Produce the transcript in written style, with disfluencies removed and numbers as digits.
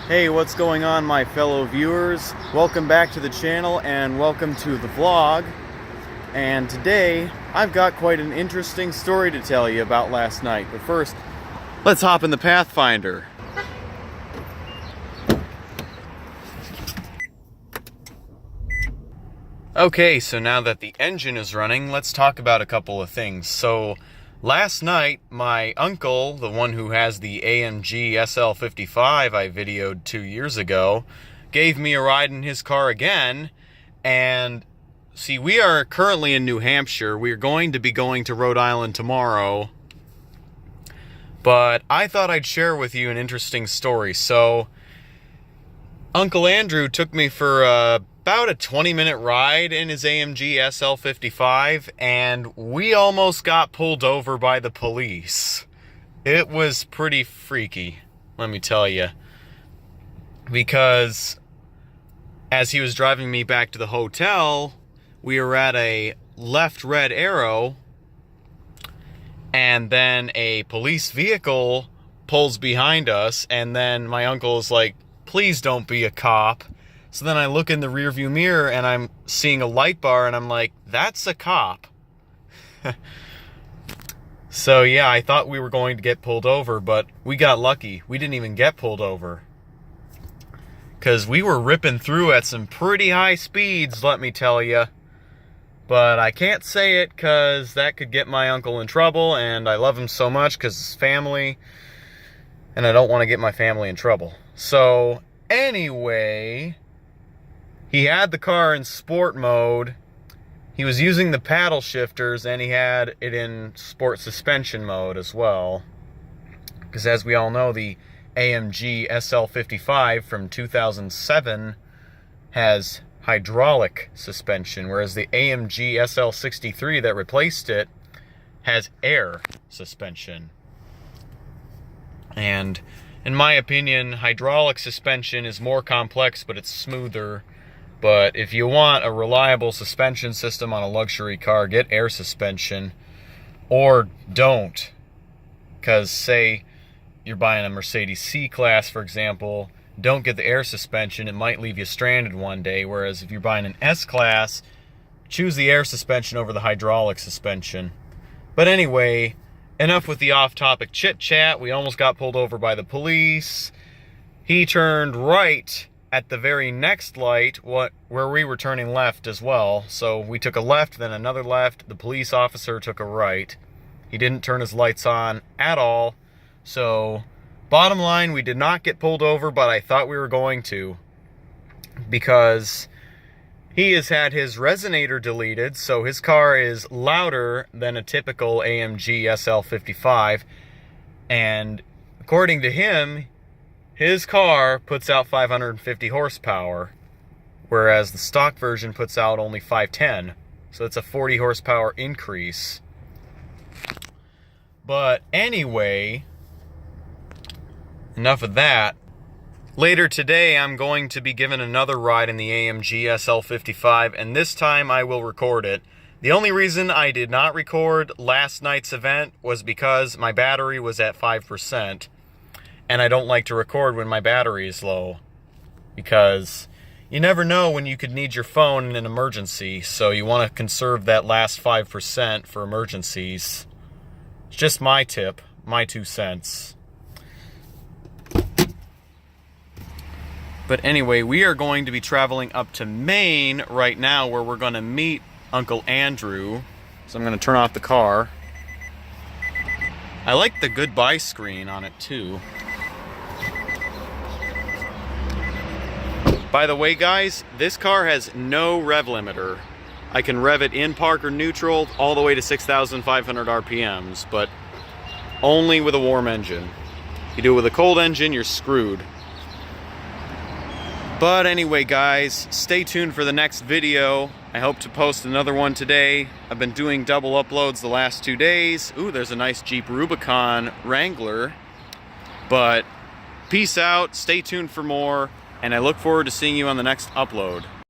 Hey, what's going on, my fellow viewers? Welcome back to the channel and welcome to the vlog. And today I've got quite an interesting story to tell you about last night. But first, let's hop in the Pathfinder. Okay, so now that the engine is running, let's talk about a couple of things. So last night, my uncle, the one who has the AMG SL55 I videoed 2 years ago, gave me a ride in his car again. And see, we are currently in New Hampshire. We're going to be going to Rhode Island tomorrow. But I thought I'd share with you an interesting story. So Uncle Andrew took me for about a 20-minute ride in his AMG SL55, and we almost got pulled over by the police. It was pretty freaky, let me tell you. Because as he was driving me back to the hotel, we were at a left red arrow, and then a police vehicle pulls behind us, and then my uncle is like, "Please don't be a cop." So then I look in the rearview mirror and I'm seeing a light bar and I'm like, that's a cop. So yeah, I thought we were going to get pulled over, but we got lucky. We didn't even get pulled over. Because we were ripping through at some pretty high speeds, let me tell you. But I can't say it because that could get my uncle in trouble, and I love him so much because it's family, and I don't want to get my family in trouble. So anyway, he had the car in sport mode, he was using the paddle shifters, and he had it in sport suspension mode as well. Because as we all know, the AMG SL55 from 2007 has hydraulic suspension, whereas the AMG SL63 that replaced it has air suspension. And in my opinion, hydraulic suspension is more complex, but it's smoother. But if you want a reliable suspension system on a luxury car, get air suspension, or don't. Because say you're buying a Mercedes C-Class, for example, don't get the air suspension, it might leave you stranded one day. Whereas if you're buying an S-Class, choose the air suspension over the hydraulic suspension. But anyway, enough with the off-topic chit-chat. We almost got pulled over by the police. He turned right at the very next light, where we were turning left as well. So we took a left, then another left. The police officer took a right. He didn't turn his lights on at all. So bottom line, we did not get pulled over, but I thought we were going to. Because he has had his resonator deleted, so his car is louder than a typical AMG SL55. And according to him, his car puts out 550 horsepower, whereas the stock version puts out only 510. So it's a 40 horsepower increase. But anyway, enough of that. Later today, I'm going to be given another ride in the AMG SL55, and this time I will record it. The only reason I did not record last night's event was because my battery was at 5%. And I don't like to record when my battery is low, because you never know when you could need your phone in an emergency, so you want to conserve that last 5% for emergencies. It's just my tip, my 2 cents. But anyway, we are going to be traveling up to Maine right now, where we're going to meet Uncle Andrew. So I'm going to turn off the car. I like the goodbye screen on it too. By the way, guys, this car has no rev limiter. I can rev it in park or neutral all the way to 6,500 RPMs, but only with a warm engine. You do it with a cold engine, you're screwed. But anyway, guys, stay tuned for the next video. I hope to post another one today. I've been doing double uploads the last 2 days. Ooh, there's a nice Jeep Rubicon Wrangler. But peace out, stay tuned for more, and I look forward to seeing you on the next upload.